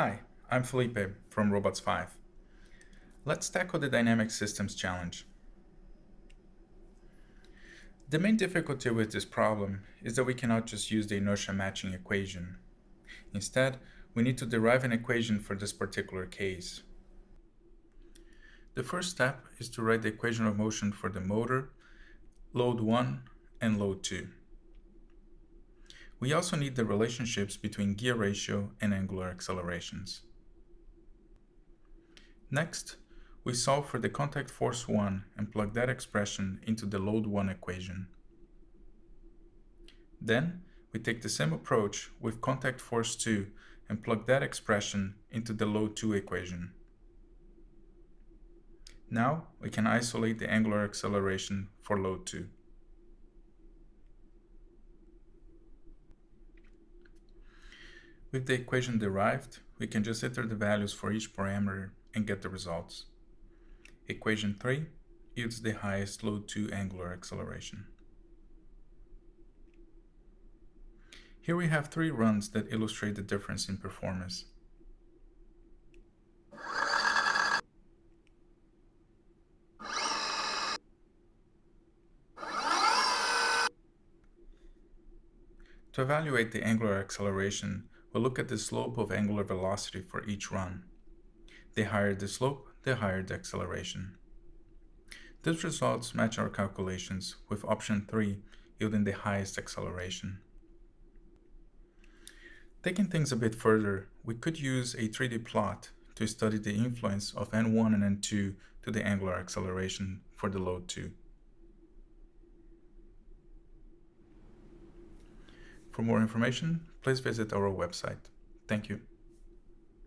Hi, I'm Felipe from Robots 5. Let's tackle the dynamic systems challenge. The main difficulty with this problem is that we cannot just use the inertia matching equation. Instead, we need to derive an equation for this particular case. The first step is to write the equation of motion for the motor, load 1, and load 2. We also need the relationships between gear ratio and angular accelerations. Next, we solve for the contact force 1 and plug that expression into the load 1 equation. Then, we take the same approach with contact force 2 and plug that expression into the load 2 equation. Now, we can isolate the angular acceleration for load 2. With the equation derived, we can just enter the values for each parameter and get the results. Equation 3 yields the highest load 2 angular acceleration. Here we have 3 runs that illustrate the difference in performance. To evaluate the angular acceleration, we'll look at the slope of angular velocity for each run. The higher the slope, the higher the acceleration. These results match our calculations, with option 3 yielding the highest acceleration. Taking things a bit further, we could use a 3D plot to study the influence of N1 and N2 to the angular acceleration for the load 2. For more information, please visit our website. Thank you.